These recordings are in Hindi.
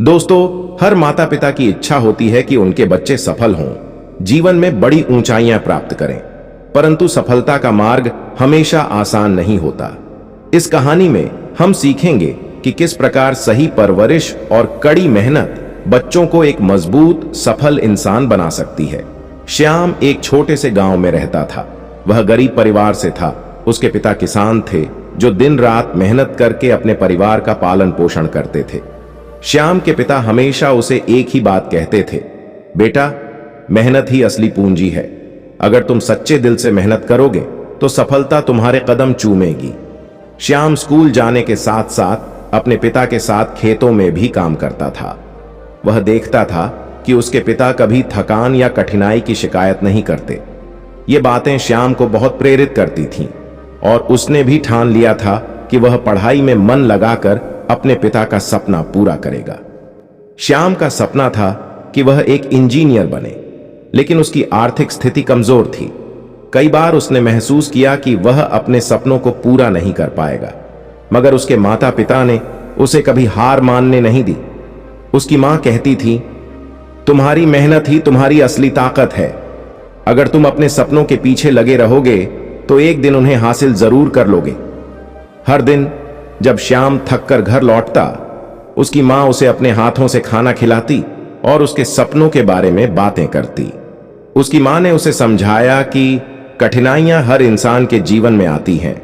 दोस्तों, हर माता पिता की इच्छा होती है कि उनके बच्चे सफल हों, जीवन में बड़ी ऊंचाइयां प्राप्त करें, परंतु सफलता का मार्ग हमेशा आसान नहीं होता। इस कहानी में हम सीखेंगे कि किस प्रकार सही परवरिश और कड़ी मेहनत बच्चों को एक मजबूत, सफल इंसान बना सकती है। श्याम एक छोटे से गांव में रहता था। वह गरीब परिवार से था। उसके पिता किसान थे जो दिन रात मेहनत करके अपने परिवार का पालन पोषण करते थे। श्याम के पिता हमेशा उसे एक ही बात कहते थे, बेटा, मेहनत ही असली पूंजी है। अगर तुम सच्चे दिल से मेहनत करोगे तो सफलता तुम्हारे कदम चूमेगी। श्याम स्कूल जाने के साथ साथ अपने पिता के साथ खेतों में भी काम करता था। वह देखता था कि उसके पिता कभी थकान या कठिनाई की शिकायत नहीं करते। ये बातें श्याम को बहुत प्रेरित करती थीं और उसने भी ठान लिया था कि वह पढ़ाई में मन लगाकर अपने पिता का सपना पूरा करेगा। श्याम का सपना था कि वह एक इंजीनियर बने, लेकिन उसकी आर्थिक स्थिति कमजोर थी। कई बार उसने महसूस किया कि वह अपने सपनों को पूरा नहीं कर पाएगा, मगर उसके माता पिता ने उसे कभी हार मानने नहीं दी। उसकी मां कहती थी, तुम्हारी मेहनत ही तुम्हारी असली ताकत है। अगर तुम अपने सपनों के पीछे लगे रहोगे तो एक दिन उन्हें हासिल जरूर कर लोगे। हर दिन जब श्याम थक कर घर लौटता, उसकी मां उसे अपने हाथों से खाना खिलाती और उसके सपनों के बारे में बातें करती। उसकी मां ने उसे समझाया कि कठिनाइयां हर इंसान के जीवन में आती हैं,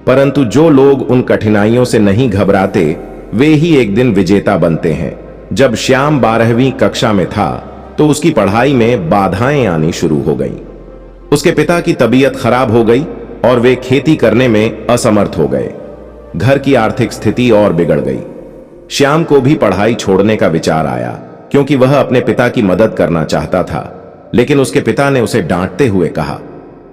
परंतु जो लोग उन कठिनाइयों से नहीं घबराते वे ही एक दिन विजेता बनते हैं। जब श्याम 12वीं कक्षा में था तो उसकी पढ़ाई में बाधाएं आनी शुरू हो गईं। उसके पिता की तबीयत खराब हो गई और वे खेती करने में असमर्थ हो गए। घर की आर्थिक स्थिति और बिगड़ गई। श्याम को भी पढ़ाई छोड़ने का विचार आया, क्योंकि वह अपने पिता की मदद करना चाहता था। लेकिन उसके पिता ने उसे डांटते हुए कहा,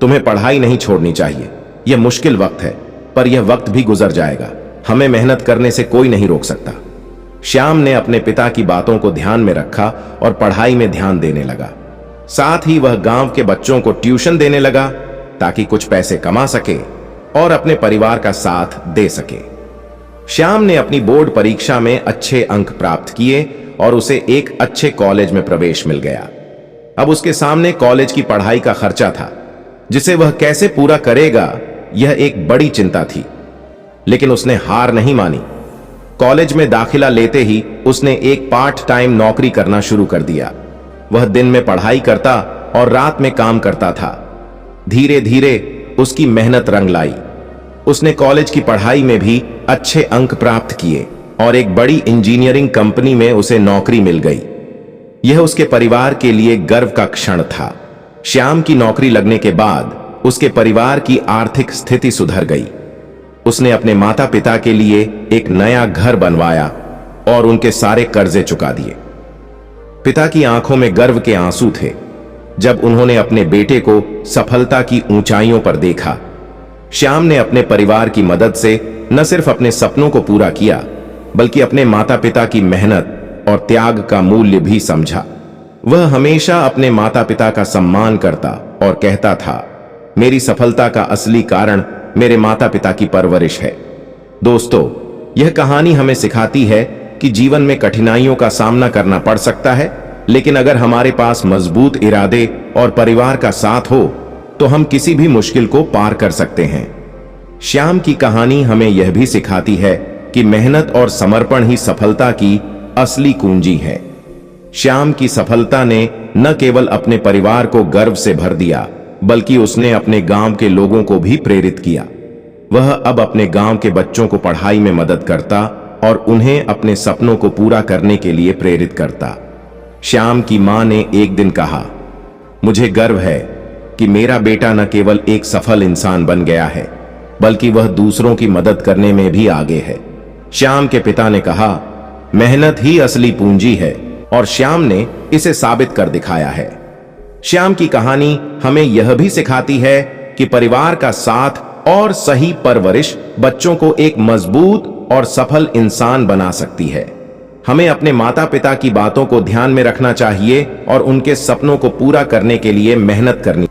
तुम्हें पढ़ाई नहीं छोड़नी चाहिए। यह मुश्किल वक्त है, पर यह वक्त भी गुजर जाएगा। हमें मेहनत करने से कोई नहीं रोक सकता। श्याम ने अपने पिता की बातों को ध्यान में रखा और पढ़ाई में ध्यान देने लगा। साथ ही वह गांव के बच्चों को ट्यूशन देने लगा ताकि कुछ पैसे कमा सके और अपने परिवार का साथ दे सके। श्याम ने अपनी बोर्ड परीक्षा में अच्छे अंक प्राप्त किए और उसे एक अच्छे कॉलेज में प्रवेश मिल गया। अब उसके सामने कॉलेज की पढ़ाई का खर्चा था, जिसे वह कैसे पूरा करेगा, यह एक बड़ी चिंता थी। लेकिन उसने हार नहीं मानी। कॉलेज में दाखिला लेते ही उसने एक पार्ट टाइम नौकरी करना शुरू कर दिया। वह दिन में पढ़ाई करता और रात में काम करता था। धीरे धीरे उसकी मेहनत रंग लाई। उसने कॉलेज की पढ़ाई में भी अच्छे अंक प्राप्त किए और एक बड़ी इंजीनियरिंग कंपनी में उसे नौकरी मिल गई। यह उसके परिवार के लिए गर्व का क्षण था। श्याम की नौकरी लगने के बाद उसके परिवार की आर्थिक स्थिति सुधर गई। उसने अपने माता पिता के लिए एक नया घर बनवाया और उनके सारे कर्जे चुका दिए। पिता की आंखों में गर्व के आंसू थे जब उन्होंने अपने बेटे को सफलता की ऊंचाइयों पर देखा। श्याम ने अपने परिवार की मदद से न सिर्फ अपने सपनों को पूरा किया, बल्कि अपने माता पिता की मेहनत और त्याग का मूल्य भी समझा। वह हमेशा अपने माता पिता का सम्मान करता और कहता था, मेरी सफलता का असली कारण मेरे माता पिता की परवरिश है। दोस्तों, यह कहानी हमें सिखाती है कि जीवन में कठिनाइयों का सामना करना पड़ सकता है, लेकिन अगर हमारे पास मजबूत इरादे और परिवार का साथ हो तो हम किसी भी मुश्किल को पार कर सकते हैं। श्याम की कहानी हमें यह भी सिखाती है कि मेहनत और समर्पण ही सफलता की असली कुंजी है। श्याम की सफलता ने न केवल अपने परिवार को गर्व से भर दिया, बल्कि उसने अपने गांव के लोगों को भी प्रेरित किया। वह अब अपने गांव के बच्चों को पढ़ाई में मदद करता और उन्हें अपने सपनों को पूरा करने के लिए प्रेरित करता। श्याम की मां ने एक दिन कहा, मुझे गर्व है कि मेरा बेटा न केवल एक सफल इंसान बन गया है, बल्कि वह दूसरों की मदद करने में भी आगे है। श्याम के पिता ने कहा, मेहनत ही असली पूंजी है, और श्याम ने इसे साबित कर दिखाया है। श्याम की कहानी हमें यह भी सिखाती है कि परिवार का साथ और सही परवरिश बच्चों को एक मजबूत और सफल इंसान बना सकती है। हमें अपने माता पिता की बातों को ध्यान में रखना चाहिए और उनके सपनों को पूरा करने के लिए मेहनत करनी